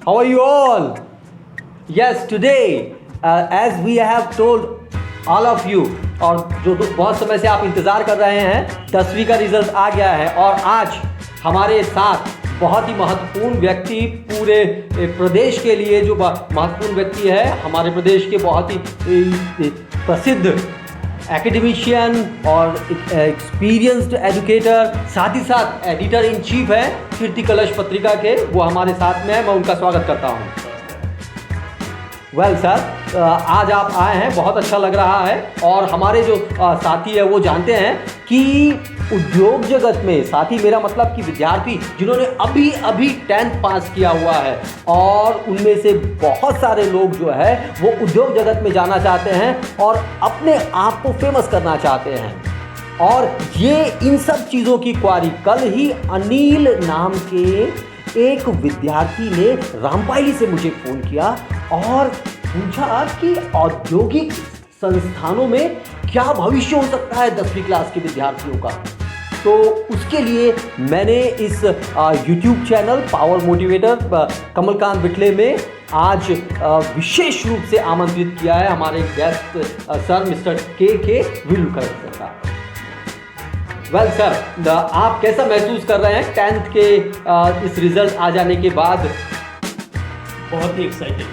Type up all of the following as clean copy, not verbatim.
How are you all? Yes, today, as we have told all of you, और जो बहुत समय से आप इंतज़ार कर रहे हैं, 10वीं का रिजल्ट आ गया है और आज हमारे साथ बहुत ही महत्वपूर्ण व्यक्ति, पूरे प्रदेश के लिए जो महत्वपूर्ण व्यक्ति है, हमारे प्रदेश के बहुत ही प्रसिद्ध एकेडमिशियन और एक्सपीरियंस्ड एजुकेटर, साथ ही साथ एडिटर इन चीफ है कीर्ति कलश पत्रिका के, वो हमारे साथ में है। मैं उनका स्वागत करता हूँ। वेल सर, आज आप आए हैं, बहुत अच्छा लग रहा है। और हमारे जो साथी है वो जानते हैं कि उद्योग जगत में, साथी मेरा मतलब कि विद्यार्थी जिन्होंने अभी 10th पास किया हुआ है, और उनमें से बहुत सारे लोग जो है वो उद्योग जगत में जाना चाहते हैं और अपने आप को फेमस करना चाहते हैं। और ये इन सब चीज़ों की क्वारी कल ही अनिल नाम के एक विद्यार्थी ने रामपायली से मुझे फ़ोन किया और पूछा कि औद्योगिक संस्थानों में क्या भविष्य हो सकता है 10वीं क्लास के विद्यार्थियों का। तो उसके लिए मैंने इस YouTube channel power motivator Kamalkant Bitle में आज विशेष रूप से आमंत्रित किया है हमारे गेस्ट सर मिस्टर के विलुकर सर। वेल सर, आप कैसा महसूस कर रहे हैं 10th के इस रिजल्ट आ जाने के बाद? बहुत ही एक्साइटेड,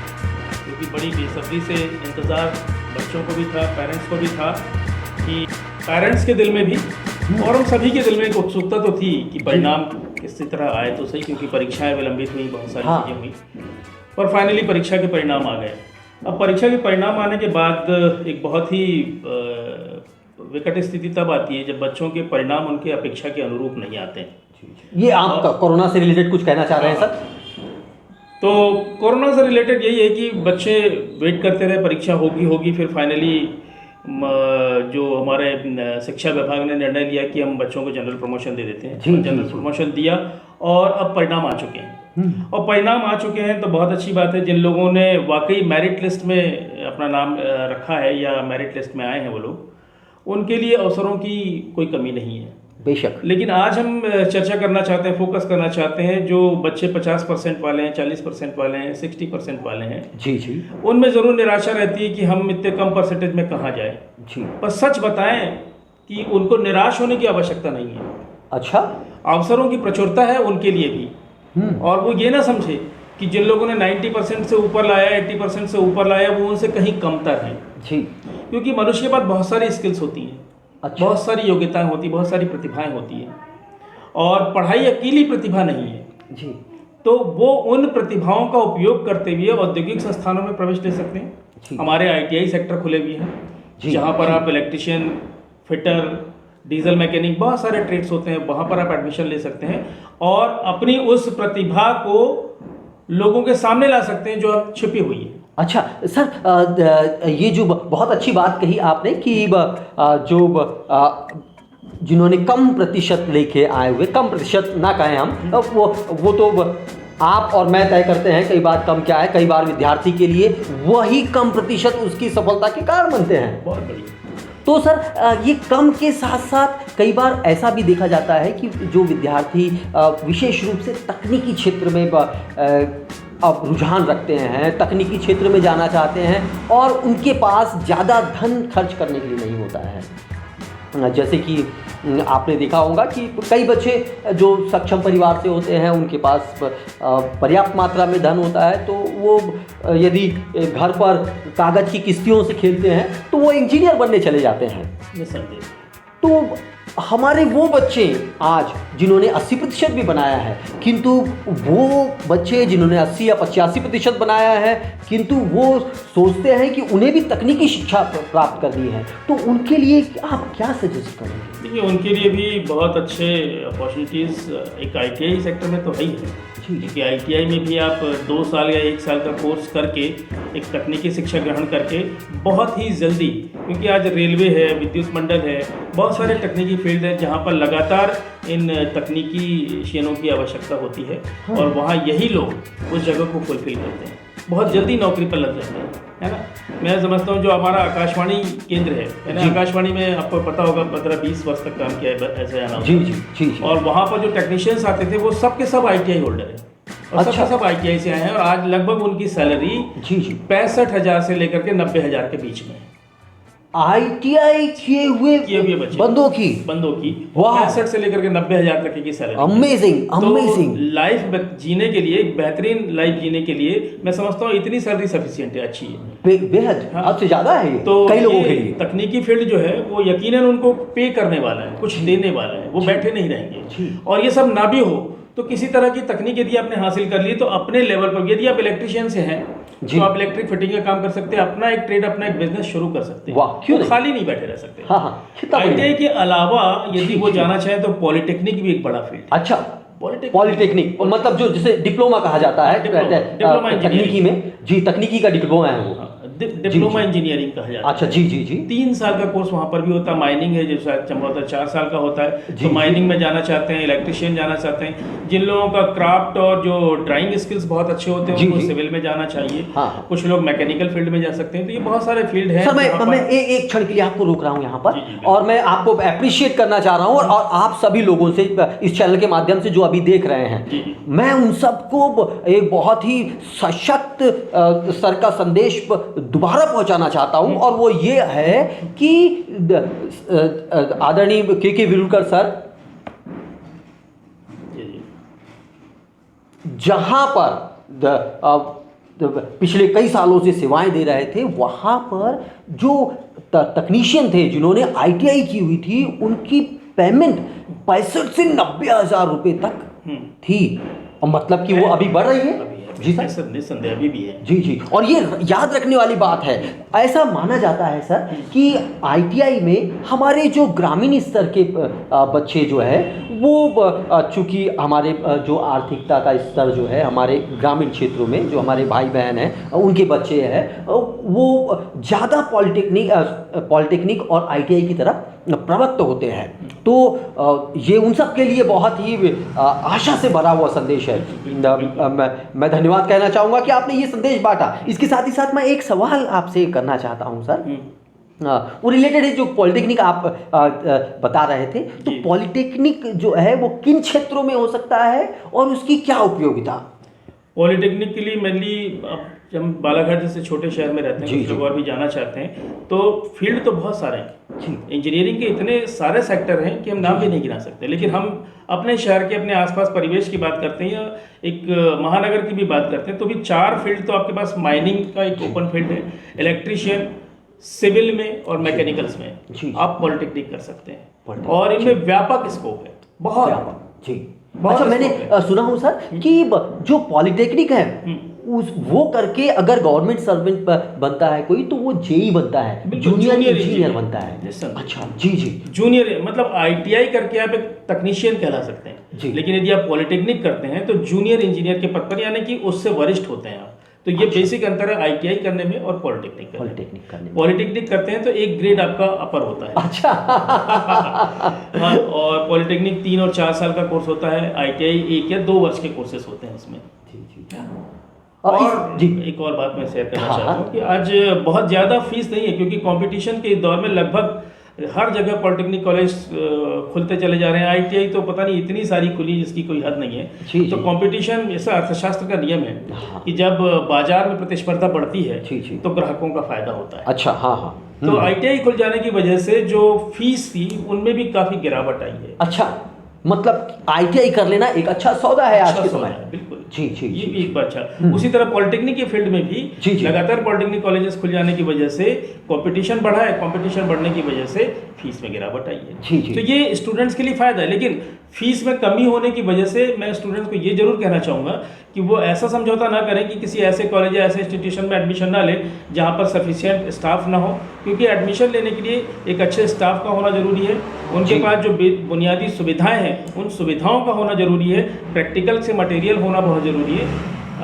क्योंकि बड़ी बेसब्री से इंतज़ार बच्चों को भी था, पेरेंट्स को भी था, कि पेरेंट्स के दिल में भी और हम सभी के दिल में एक उत्सुकता तो थी कि परिणाम किसी तरह आए तो सही, क्योंकि परीक्षाएं विलंबित हुई, बहुत सारी चीज़ें हुई, और फाइनली परीक्षा के परिणाम आ गए। अब परीक्षा के परिणाम आने के बाद एक बहुत ही विकट स्थिति तब आती है जब बच्चों के परिणाम उनके अपेक्षा के अनुरूप नहीं आते हैं। ये आप कोरोना से रिलेटेड कुछ कहना चाह रहे हैं सर? तो कोरोना से रिलेटेड यही है कि बच्चे वेट करते रहे, परीक्षा होगी, फिर फाइनली जो हमारे शिक्षा विभाग ने निर्णय लिया कि हम बच्चों को जनरल प्रमोशन दे देते हैं। जनरल प्रमोशन दिया और अब परिणाम आ चुके हैं। और परिणाम आ चुके हैं तो बहुत अच्छी बात है। जिन लोगों ने वाकई मेरिट लिस्ट में अपना नाम रखा है या मेरिट लिस्ट में आए हैं वो लोग, उनके लिए अवसरों की कोई कमी नहीं है, बेशक। लेकिन आज हम चर्चा करना चाहते हैं, फोकस करना चाहते हैं जो बच्चे 50% वाले हैं, 40% वाले हैं, 60% वाले हैं। जी। उनमें ज़रूर निराशा रहती है कि हम इतने कम परसेंटेज में कहाँ जाए। जी। पर सच बताएं कि उनको निराश होने की आवश्यकता नहीं है। अच्छा। अवसरों की प्रचुरता है उनके लिए भी, और वो ये ना समझे कि जिन लोगों ने 90% से ऊपर लाया, 80% से ऊपर लाया, वो उनसे कहीं कमतर हैं। जी। क्योंकि मनुष्य के पास बहुत सारी स्किल्स होती हैं। अच्छा। बहुत सारी योग्यताएं होती, बहुत सारी प्रतिभाएं होती हैं, और पढ़ाई अकेली प्रतिभा नहीं है। जी। तो वो उन प्रतिभाओं का उपयोग करते हुए औद्योगिक संस्थानों में प्रवेश ले सकते हैं। हमारे ITI सेक्टर खुले हुए हैं, जहाँ पर आप इलेक्ट्रिशियन, फिटर, डीजल मैकेनिक, बहुत सारे ट्रेड्स होते हैं, वहाँ पर आप एडमिशन ले सकते हैं और अपनी उस प्रतिभा को लोगों के सामने ला सकते हैं जो अब छिपी हुई है। अच्छा सर, ये जो बहुत अच्छी बात कही आपने कि जो जिन्होंने कम प्रतिशत लेके आए हुए, कम प्रतिशत ना कहें हम, वो तो आप और मैं तय करते हैं कई बार कम क्या है, कई बार विद्यार्थी के लिए वही कम प्रतिशत उसकी सफलता के कारण बनते हैं। बहुत बढ़िया। तो सर, ये कम के साथ साथ कई बार ऐसा भी देखा जाता है कि जो विद्यार्थी विशेष रूप से तकनीकी क्षेत्र में अब रुझान रखते हैं, तकनीकी क्षेत्र में जाना चाहते हैं और उनके पास ज़्यादा धन खर्च करने के लिए नहीं होता है। जैसे कि आपने देखा होगा कि कई बच्चे जो सक्षम परिवार से होते हैं, उनके पास पर्याप्त मात्रा में धन होता है, तो वो यदि घर पर कागज़ की किस्तियों से खेलते हैं तो वो इंजीनियर बनने चले जाते हैं। तो हमारे वो बच्चे आज जिन्होंने 80% भी बनाया है, किंतु वो बच्चे जिन्होंने 80 या 85% बनाया है, किंतु वो सोचते हैं कि उन्हें भी तकनीकी शिक्षा प्राप्त करनी है, तो उनके लिए आप क्या सजेस्ट करेंगे? देखिए, उनके लिए भी बहुत अच्छे अपॉर्चुनिटीज़ एक ITI सेक्टर में तो है ही है, क्योंकि ITI में भी आप 2 साल या 1 साल का कोर्स करके एक तकनीकी शिक्षा ग्रहण करके बहुत ही जल्दी, क्योंकि आज रेलवे है, विद्युत मंडल है, बहुत सारे तकनीकी फील्ड है जहाँ पर लगातार इन तकनीकी शेनों की आवश्यकता होती है, और वहाँ यही लोग उस जगह को फुलफिल करते हैं, बहुत जल्दी नौकरी पर लग जाते हैं, है ना। मैं समझता हूँ जो हमारा आकाशवाणी केंद्र है ना, आकाशवाणी में आपको पता होगा 15-20 वर्ष तक काम किया है ऐसे अनाउंसर। जी। और वहाँ पर जो टेक्नीशियंस आते थे वो सब के सब ITI होल्डर है। और सबके सब ITI से आए हैं, और आज लगभग उनकी सैलरी जी जी 65,000 से लेकर के 90,000 के बीच में है। ITI किए हुए बच्चे बंदों की वाह 65 से लेकर के 90,000 तक की सैलरी। Amazing amazing. तो लाइफ जीने के लिए, एक बेहतरीन लाइफ जीने के लिए मैं समझता हूँ इतनी सैलरी सफिशिएंट है, अच्छी है, बेहद हद से ज्यादा है ये तो कई लोगों के लिए। तकनीकी फील्ड जो है वो यकीनन उनको पे करने वाला है, कुछ देने वाला है, वो बैठे नहीं रहेंगे। और ये सब ना भी हो तो किसी तरह की तकनीक यदि आपने हासिल कर ली तो अपने लेवल पर, यदि आप इलेक्ट्रिशियन से हैं तो आप इलेक्ट्रिक फिटिंग का काम कर सकते हैं, अपना एक ट्रेड, अपना एक बिजनेस शुरू कर सकते हैं। वाह, क्यों नहीं? खाली नहीं बैठे रह सकते। हाँ हाँ, ITI के अलावा यदि वो जाना चाहे तो पॉलिटेक्निक भी एक बड़ा फील्ड है। अच्छा, पॉलिटेक्निक मतलब जो जिसे डिप्लोमा कहा जाता है डिप्लोमा तकनीकी में, जी तकनीकी का डिप्लोमा है वो, डिप्लोमा इंजीनियरिंग कहा जाता है। अच्छा जी जी जी। 3 साल का कोर्स वहाँ पर भी होता है। माइनिंग है जो शायद संभवतः 4 साल का होता है। तो माइनिंग में जाना चाहते हैं, इलेक्ट्रिशियन जाना चाहते हैं, जिन लोगों का क्राफ्ट और जो ड्राइंग स्किल्स बहुत अच्छे होते हैं उनको सिविल में जाना चाहिए। हाँ। कुछ लोग मैकेनिकल फील्ड में जा सकते हैं। तो ये बहुत सारे फील्ड हैं। सर मैं एक क्षण के लिए आपको रोक रहा हूँ यहाँ पर, और मैं आपको अप्रिशिएट करना चाह रहा हूँ, और आप सभी लोगों से इस चैनल के माध्यम से जो अभी देख रहे हैं, मैं उन सबको एक बहुत ही सशक्त स्तर का संदेश दोबारा पहुंचाना चाहता हूं, और वो ये है कि आदरणीय के विरुलकर सर जहां पर पिछले कई सालों से सेवाएं दे रहे थे, वहां पर जो तकनीशियन थे जिन्होंने ITI की हुई थी, उनकी पेमेंट 65 से 90,000 रुपए तक थी, और मतलब कि वो अभी बढ़ रही है। जी सर, निस्संदेह अभी भी है। जी जी। और ये याद रखने वाली बात है, ऐसा माना जाता है सर कि ITI में हमारे जो ग्रामीण स्तर के बच्चे जो है वो चूँकि हमारे जो आर्थिकता का स्तर जो है हमारे ग्रामीण क्षेत्रों में जो हमारे भाई बहन हैं उनके बच्चे हैं, वो ज़्यादा पॉलिटेक्निक और ITI की तरफ प्रवृत्त होते हैं। तो ये उन सब के लिए बहुत ही आशा से भरा हुआ संदेश है। मैं धन्यवाद कहना चाहूँगा कि आपने ये संदेश बांटा। इसके साथ ही साथ मैं एक सवाल आपसे करना चाहता हूँ सर, वो रिलेटेड है जो पॉलिटेक्निक आप बता रहे थे, तो पॉलिटेक्निक जो है वो किन क्षेत्रों में हो सकता है और उसकी क्या उपयोगिता? पॉलिटेक्निक के लिए मेनली हम बालाघाट जैसे छोटे शहर में रहते हैं, कुछ लोग और भी जाना चाहते हैं, तो फील्ड तो बहुत सारे हैं। इंजीनियरिंग के इतने सारे सेक्टर हैं कि हम नाम भी नहीं गिना सकते, लेकिन हम अपने शहर के अपने आसपास परिवेश की बात करते हैं या एक महानगर की भी बात करते हैं, तो भी 4 फील्ड तो आपके पास माइनिंग का एक ओपन फील्ड है, इलेक्ट्रिशियन, सिविल में और मैकेनिकल्स में आप पॉलिटेक्निक कर सकते हैं, और इनमें व्यापक स्कोप है, बहुत व्यापक। जी अच्छा, मैंने सुना हूँ सर कि जो पॉलिटेक्निक है वो करके अगर गवर्नमेंट सर्वेंट बनता है कोई, तो वो JEE बनता है, जूनियर इंजीनियर बनता है। अच्छा जी जी। जूनियर मतलब ITI करके आप एक तकनीशियन कहला सकते हैं, लेकिन यदि आप पॉलिटेक्निक करते हैं तो जूनियर इंजीनियर के पद पर, यानी कि उससे वरिष्ठ होते हैं आप। तो ये बेसिक अंतर है ITI करने में और पॉलिटेक्निक करने में। पॉलिटेक्निक करते हैं तो एक ग्रेड आपका अपर होता है। अच्छा। हाँ, और पॉलिटेक्निक 3 और 4 साल का कोर्स होता है, ITI 1 या 2 वर्ष के कोर्सेस होते हैं इसमें। और एक और बात मैं शेयर करना चाहता हूँ कि आज बहुत ज़्यादा फीस नहीं है, क्योंकि कंपटीशन के दौर में लगभग हर जगह पॉलिटेक्निक कॉलेज खुलते चले जा रहे हैं। ITI तो पता नहीं इतनी सारी खुली जिसकी कोई हद नहीं है। तो कंपटीशन, ऐसा अर्थशास्त्र का नियम है कि जब बाजार में प्रतिस्पर्धा बढ़ती है तो ग्राहकों का फायदा होता है। अच्छा, हाँ हाँ। तो ITI खुल जाने की वजह से जो फीस थी उनमें भी काफ़ी गिरावट आई है। अच्छा, मतलब ITI कर लेना एक अच्छा सौदा है आज के समय में। बिल्कुल जी जी, ये भी एक बात अच्छा। उसी तरह पॉलिटेक्निक के फील्ड में भी लगातार पॉलिटेक्निक कॉलेजेस खुल जाने की वजह से कंपटीशन बढ़ा है, कंपटीशन बढ़ने की वजह से फीस में गिरावट आई है। तो ये स्टूडेंट्स के लिए फायदा है, लेकिन फीस में कमी होने की वजह से मैं स्टूडेंट्स को ये जरूर कहना चाहूँगा कि वो ऐसा समझौता ना करें कि किसी ऐसे कॉलेज या ऐसे इंस्टीट्यूशन में एडमिशन ना लें जहाँ पर सफिशिएंट स्टाफ ना हो, क्योंकि एडमिशन लेने के लिए एक अच्छे स्टाफ का होना जरूरी है, उनके पास जो बुनियादी सुविधाएं हैं उन सुविधाओं का होना जरूरी है, प्रैक्टिकल से मटेरियल होना बहुत ज़रूरी है।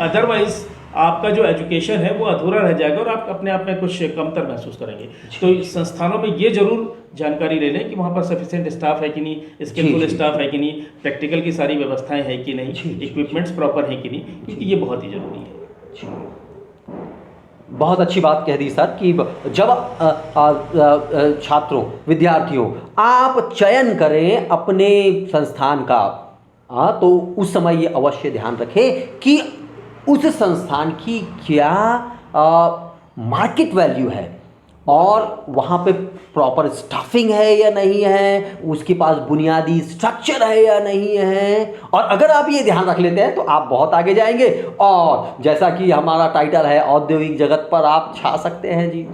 अदरवाइज आपका जो एजुकेशन है वो अधूरा रह जाएगा और आप अपने आप में कुछ कमतर महसूस करेंगे। तो संस्थानों में ये जरूर जानकारी ले लें कि वहाँ पर सफिशिएंट स्टाफ है कि नहीं, स्किलफुल स्टाफ है कि नहीं, प्रैक्टिकल की सारी व्यवस्थाएं हैं कि नहीं, इक्विपमेंट्स प्रॉपर हैं कि नहीं, क्योंकि ये बहुत ही ज़रूरी है। बहुत अच्छी बात कह दी सर कि जब छात्रों, विद्यार्थियों, आप चयन करें अपने संस्थान का, तो उस समय ये अवश्य ध्यान रखें कि उस संस्थान की क्या मार्केट वैल्यू है और वहाँ पे प्रॉपर स्टाफिंग है या नहीं है, उसके पास बुनियादी स्ट्रक्चर है या नहीं है। और अगर आप ये ध्यान रख लेते हैं तो आप बहुत आगे जाएंगे और जैसा कि हमारा टाइटल है, औद्योगिक जगत पर आप छा सकते हैं जी।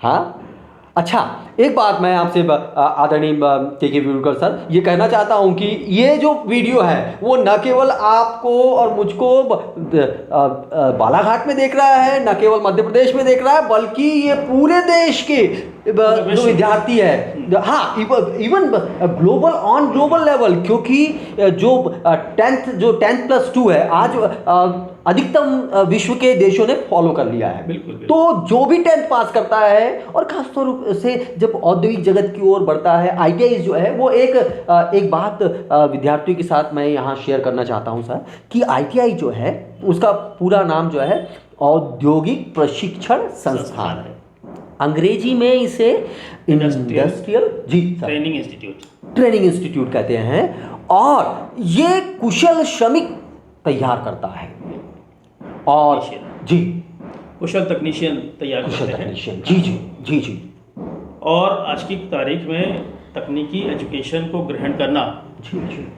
हाँ, अच्छा, एक बात मैं आपसे आदरणीय के वीरकर सर ये कहना चाहता हूँ कि ये जो वीडियो है वो न केवल आपको और मुझको बालाघाट में देख रहा है, न केवल मध्य प्रदेश में देख रहा है, बल्कि ये पूरे देश के जो विद्यार्थी है, हाँ, even global, on global level, क्योंकि जो 10+2 है आज अधिकतम विश्व के देशों ने फॉलो कर लिया है। बिल्कुल। तो जो भी 10th पास करता है और खासतौर से जब औद्योगिक जगत की ओर बढ़ता है, ITI जो है वो एक बात विद्यार्थियों के साथ मैं यहाँ शेयर करना चाहता हूँ सर, कि ITI जो है उसका पूरा नाम जो है औद्योगिक प्रशिक्षण संस्थान है। अंग्रेजी में इसे इंडस्ट्रियल ट्रेनिंग इंस्टीट्यूट कहते हैं और ये कुशल श्रमिक तैयार करता है और जी कुशल तकनीशियन तैयार करते हैं। जी। और आज की तारीख में तकनीकी एजुकेशन को ग्रहण करना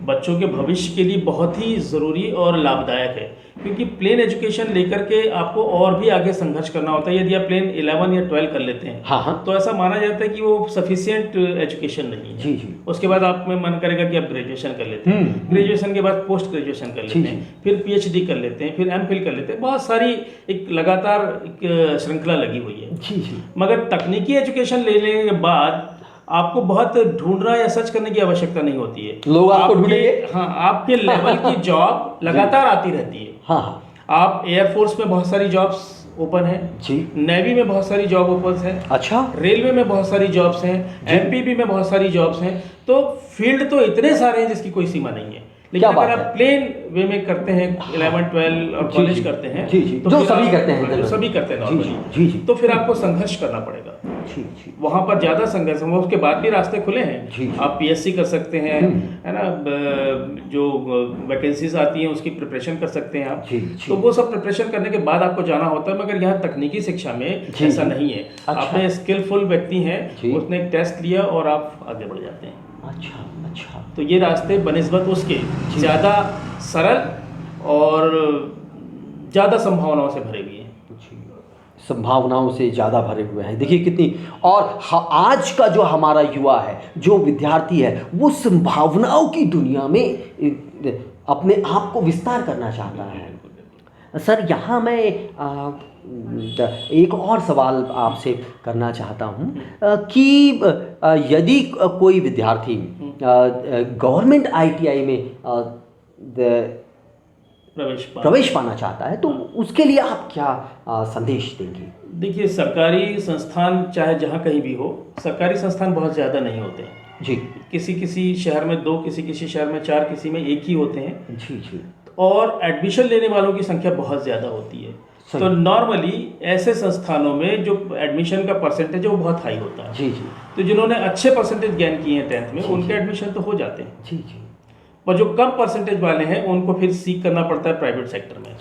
बच्चों के भविष्य के लिए बहुत ही ज़रूरी और लाभदायक है, क्योंकि प्लेन एजुकेशन लेकर के आपको और भी आगे संघर्ष करना होता है। यदि आप प्लेन 11 या 12 कर लेते हैं, हाँ, तो ऐसा माना जाता है कि वो सफिशिएंट एजुकेशन नहीं है। जी। उसके बाद आप में मन करेगा कि आप ग्रेजुएशन कर लेते हैं, ग्रेजुएशन के बाद पोस्ट ग्रेजुएशन कर लेते हैं, फिर PhD कर लेते हैं, फिर MPhil कर लेते हैं। बहुत सारी एक लगातार एक श्रृंखला लगी हुई है। जी। मगर तकनीकी एजुकेशन लेने के बाद आपको बहुत ढूंढना या सर्च करने की आवश्यकता नहीं होती है, लोग आपको ढूंढेंगे। हाँ, आपके लेवल की जॉब लगातार आती रहती है। हाँ, आप एयरफोर्स में बहुत सारी जॉब्स ओपन है जी, नेवी में बहुत सारी जॉब ओपन है, अच्छा, रेलवे में बहुत सारी जॉब्स हैं, MPB में बहुत सारी जॉब्स हैं। तो फील्ड तो इतने सारे हैं जिसकी कोई सीमा नहीं है। लेकिन अगर आप प्लेन वे में करते हैं, 11, 12 और कॉलेज करते हैं, तो जो सभी करते हैं, सभी करते हैं नॉर्मली, तो फिर आपको संघर्ष करना पड़ेगा। वहाँ पर ज़्यादा संघर्ष है। उसके बाद भी रास्ते खुले हैं। आप PSC कर सकते हैं, है ना, जो वैकेंसीज आती हैं उसकी प्रिपरेशन कर सकते हैं आप। तो वो सब प्रिपरेशन करने के बाद आपको जाना होता है। मगर यहाँ तकनीकी शिक्षा में ऐसा नहीं है। आपने स्किलफुल व्यक्ति हैं, उसने एक टेस्ट लिया और आप आगे बढ़ जाते हैं। अच्छा। तो ये रास्ते बनिस्बत उसके ज़्यादा सरल और ज़्यादा संभावनाओं से भरे हुए हैं। संभावनाओं से ज़्यादा भरे हुए हैं। देखिए कितनी, और आज का जो हमारा युवा है, जो विद्यार्थी है, वो संभावनाओं की दुनिया में अपने आप को विस्तार करना चाहता है। सर, यहाँ मैं एक और सवाल आपसे करना चाहता हूँ कि यदि कोई विद्यार्थी गवर्नमेंट ITI में प्रवेश पाना चाहता है तो उसके लिए आप क्या संदेश देंगे? देखिए, सरकारी संस्थान चाहे जहाँ कहीं भी हो, सरकारी संस्थान बहुत ज़्यादा नहीं होते हैं जी। किसी शहर में 2, किसी शहर में 4, किसी में 1 ही होते हैं जी। और एडमिशन लेने वालों की संख्या बहुत ज़्यादा होती है। तो नॉर्मली ऐसे संस्थानों में जो एडमिशन का परसेंटेज है वो बहुत हाई होता है। जी। तो जिन्होंने अच्छे परसेंटेज गेन किए हैं 10th में, उनके एडमिशन तो हो जाते हैं। जी। और जो कम परसेंटेज वाले हैं उनको फिर सीख करना पड़ता है प्राइवेट सेक्टर में।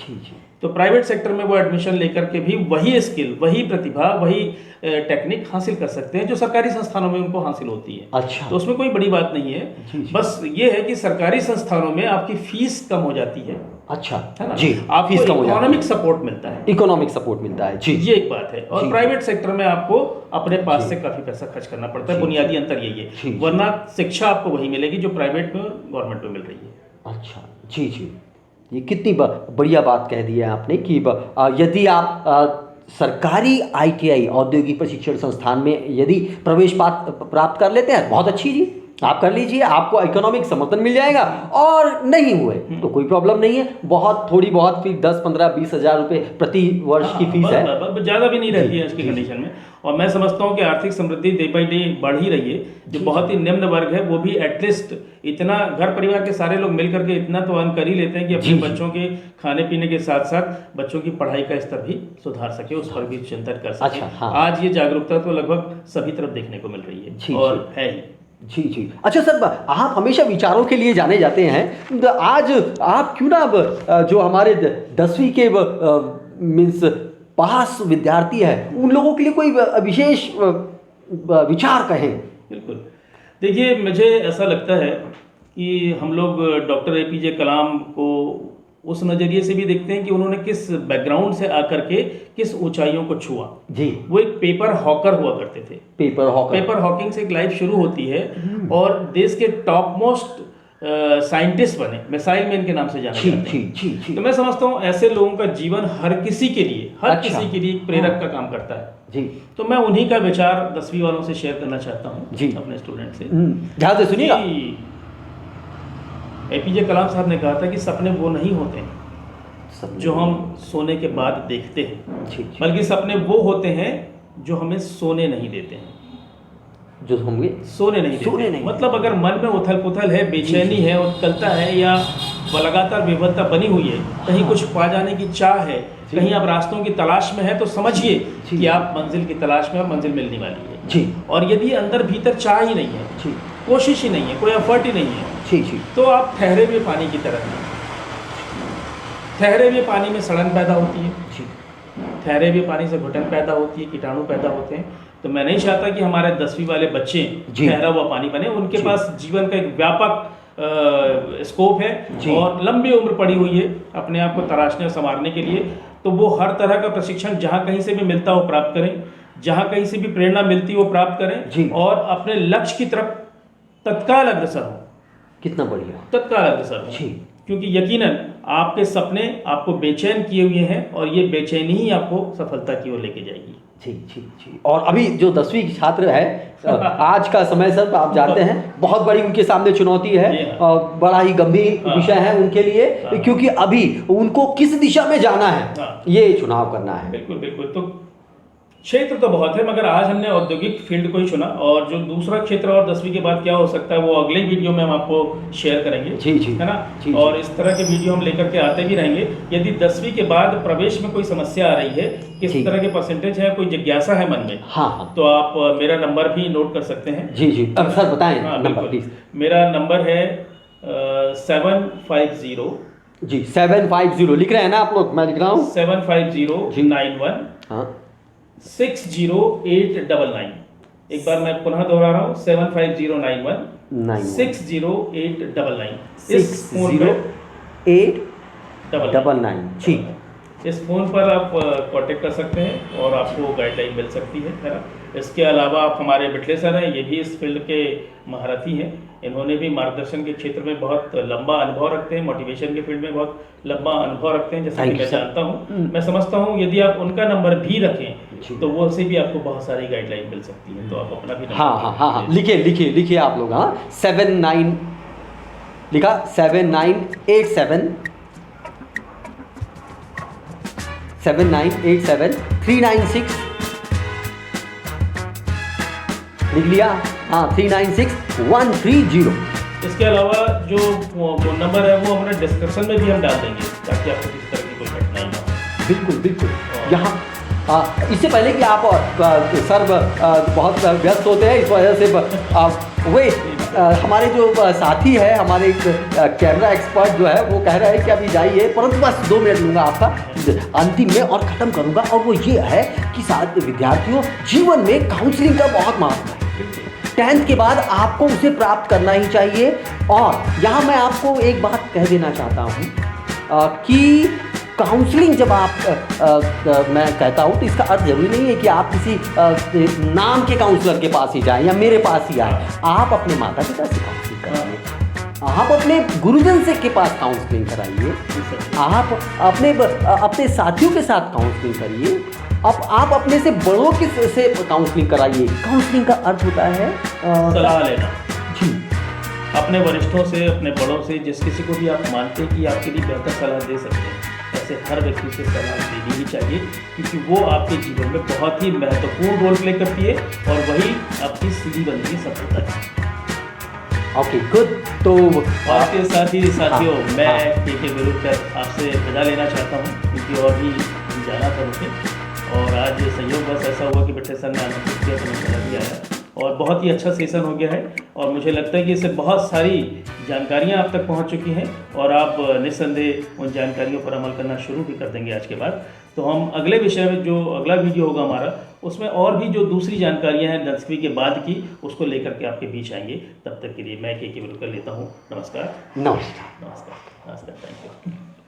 तो प्राइवेट सेक्टर में वो एडमिशन लेकर के भी वही स्किल, वही प्रतिभा, वही टेक्निक हासिल कर सकते हैं जो सरकारी संस्थानों में उनको हासिल होती है। अच्छा। तो उसमें कोई बड़ी बात नहीं है। बस ये है कि सरकारी संस्थानों में आपकी फीस कम हो जाती है। अच्छा, है ना जी, आपको इकोनॉमिक सपोर्ट मिलता है। इकोनॉमिक सपोर्ट मिलता है जी, ये एक बात है। और प्राइवेट सेक्टर में आपको अपने पास से काफी पैसा खर्च करना पड़ता है। बुनियादी अंतर यही है, वरना शिक्षा आपको वही मिलेगी जो प्राइवेट में और गवर्नमेंट में मिल रही है। अच्छा, जी। ये कितनी बढ़िया बात कह दी है आपने कि यदि आप सरकारी ITI औद्योगिक प्रशिक्षण संस्थान में यदि प्रवेश प्राप्त कर लेते हैं, बहुत अच्छी जी, आप कर लीजिए, आपको इकोनॉमिक समर्थन मिल जाएगा। और नहीं हुए तो कोई प्रॉब्लम नहीं है, थोड़ी बहुत फीस 10, 15, 20 हज़ार रुपये प्रति वर्ष की फीस है, ज़्यादा भी नहीं रहती है आज की कंडीशन में। और मैं समझता हूँ कि आर्थिक समृद्धि डे बाई डे बढ़ ही रही है। जो बहुत ही निम्न वर्ग है वो भी एटलीस्ट इतना, घर परिवार के सारे लोग मिल करके इतना तो अर्न कर ही लेते हैं कि अपने बच्चों के खाने पीने के साथ साथ बच्चों की पढ़ाई का स्तर भी सुधार सके, उस पर भी चिंतन कर सके। अच्छा, हाँ। आज ये जागरूकता तो लगभग सभी तरफ देखने को मिल रही है और है ही। जी जी। अच्छा सर, आप हमेशा विचारों के लिए जाने जाते हैं, आज आप क्यों ना अब जो हमारे 10वीं के मीन्स पास विद्यार्थी है उन लोगों के लिए कोई विशेष विचार कहें। बिल्कुल। देखिए, मुझे ऐसा लगता है कि हम लोग डॉक्टर एपीजे कलाम को उस नज़रिए से भी देखते हैं कि उन्होंने किस बैकग्राउंड से आकर के किस ऊंचाइयों को छुआ। जी। वो एक पेपर हॉकर हुआ करते थे। पेपर हॉकिंग से एक लाइफ शुरू होती है और देश के टॉप मोस्ट साइंटिस्ट बने, मिसाइल मैन के नाम से जाने जाते हैं। तो मैं समझता हूँ ऐसे लोगों का जीवन हर किसी के लिए किसी के लिए एक प्रेरक का काम करता है। जी। तो मैं उन्हीं का विचार 10वीं वालों से शेयर करना चाहता हूँ जी, अपने स्टूडेंट से। ध्यान से सुनिएगा। एपीजे कलाम साहब ने कहा था कि सपने वो नहीं होते हैं जो हम सोने के बाद देखते हैं, बल्कि सपने वो होते हैं जो हमें सोने नहीं देते हैं। जो हमें सोने नहीं मतलब अगर मन में उथल पुथल है, बेचैनी है, उत्कलता है या लगातार विफलता बनी हुई है, कहीं कुछ पा जाने की चाह है, कहीं आप रास्तों की तलाश में है, तो समझिए कि आप मंजिल की तलाश में और मंजिल मिलने वाली है जी। और यदि अंदर भीतर चाह ही नहीं है, कोशिश ही नहीं है, कोई एफर्ट ही नहीं है, तो आप ठहरे हुए पानी की तरह हैं। ठहरे हुए पानी में सड़न पैदा होती है, ठहरे हुए पानी से घुटन पैदा होती है, कीटाणु पैदा होते हैं। तो मैं नहीं चाहता कि हमारे 10वीं वाले बच्चे ठहरा हुआ पानी बने। उनके पास जीवन का एक व्यापक स्कोप है और लंबी उम्र पड़ी हुई है अपने आप को तराशने और संवारने के लिए। तो वो हर तरह का प्रशिक्षण जहाँ कहीं से भी मिलता हो प्राप्त करें, जहाँ कहीं से भी प्रेरणा मिलती हो प्राप्त करें और अपने लक्ष्य की तरफ तत्काल अग्रसर हो। कितना बढ़िया, तत्काल अग्रसर हो, क्योंकि यकीनन आपके सपने आपको बेचैन किए हुए हैं और ये बेचैनी ही आपको सफलता की ओर लेके जाएगी। जी। और अभी जो 10वीं की छात्र है आज का समय सर आप जानते हैं बहुत बड़ी उनके सामने चुनौती है, बड़ा ही गंभीर विषय है उनके लिए, क्योंकि अभी उनको किस दिशा में जाना है ये चुनाव करना है। बिल्कुल। तो क्षेत्र तो बहुत है, मगर आज हमने औद्योगिक फील्ड को ही चुना और जो दूसरा क्षेत्र और 10वीं के बाद क्या हो सकता है वो अगले वीडियो में हम आपको शेयर करेंगे। जी है ना। और इस तरह के वीडियो हम लेकर के आते भी रहेंगे। यदि 10वीं के बाद प्रवेश में कोई समस्या आ रही है, किस तरह के परसेंटेज है, कोई जिज्ञासा है मन में, हाँ, तो आप मेरा नंबर भी नोट कर सकते हैं। जी सर बताएं। Number please. मेरा नंबर है 750 जी 750 लिख रहे हैं ना आप लोग? मैं लिख रहा हूँ 75091 60899। एक बार मैं पुनः दोहरा रहा हूँ 75091 60899। इस फोन पर 899 जी, इस फोन पर आप कांटेक्ट कर सकते हैं और आपको गाइडलाइन मिल सकती है ना। इसके अलावा आप हमारे बिटले सर हैं, ये भी इस फील्ड के महारथी हैं। इन्होंने भी मार्गदर्शन के क्षेत्र में बहुत लंबा अनुभव रखते हैं, मोटिवेशन के फील्ड में बहुत लंबा अनुभव रखते हैं, जैसे कि मैं जानता हूँ। मैं समझता हूँ यदि आप उनका नंबर भी रखें तो वो से भी आपको बहुत सारी गाइडलाइन मिल सकती है। तो आप अपना भी हाँ लिखिए आप लोग। 79 लिखा 7987 396 लिख लिया। 396130। इसके अलावा जो वो नंबर है वो हमारे डिस्क्रिप्शन में भी हम डाल देंगे ताकि आपको किसी तरह की कोई कठिनाई ना हो। बिल्कुल। यहाँ इससे पहले कि आप सर बहुत व्यस्त होते हैं, इस वजह से वे हमारे जो साथी है, हमारे एक कैमरा एक्सपर्ट जो है वो कह रहा है कि अभी जाइए, परंतु बस 2 मिनट लूँगा आपका अंतिम में और ख़त्म करूँगा। और वो ये है कि साथ विद्यार्थियों जीवन में काउंसलिंग का बहुत महत्व है। 10th के बाद आपको उसे प्राप्त करना ही चाहिए। और यहाँ मैं आपको एक बात कह देना चाहता हूँ कि काउंसलिंग जब आप मैं कहता हूँ तो इसका अर्थ जरूरी नहीं है कि आप किसी नाम के काउंसलर के पास ही जाएं या मेरे पास ही आए। आप अपने माता पिता से काउंसलिंग कराइए, आप अपने गुरुजन से के पास काउंसलिंग कराइए, आप अपने साथियों के साथ काउंसलिंग करिए, आप अपने से बड़ों के से काउंसलिंग कराइए। काउंसलिंग का अर्थ होता है सलाह लेना जी, अपने वरिष्ठों से, अपने बड़ों से, जिस किसी को भी आप मानते हैं कि आपके लिए बेहतर सलाह दे सकते हैं, ऐसे हर व्यक्ति से सलाह देनी ही चाहिए, क्योंकि वो आपके जीवन में बहुत ही महत्वपूर्ण रोल प्ले करती है और वही आपकी सीढ़ी बनती है सफलता की। Okay good. तो आपके साथ ही साथियों, मैं के विरुद्ध आपसे विदा लेना चाहता हूँ, क्योंकि और भी जाना था मुझे। और आज संयोग बस ऐसा हुआ कि बेटे सर ने आमंत्रित किया तो मैं चला भी आया और बहुत ही अच्छा सेशन हो गया है और मुझे लगता है कि इससे बहुत सारी जानकारियाँ आप तक पहुँच चुकी हैं और आप निस्संदेह उन जानकारियों पर अमल करना शुरू भी कर देंगे आज के बाद। तो हम अगले विषय में, जो अगला वीडियो होगा हमारा, उसमें और भी जो दूसरी जानकारियाँ हैं 10वीं के बाद की, उसको लेकर के आपके बीच आएंगे। तब तक के लिए मैं के विरुकर लेता हूँ। नमस्कार। नमस्कार। नमस्कार। नमस्कार। Thank you.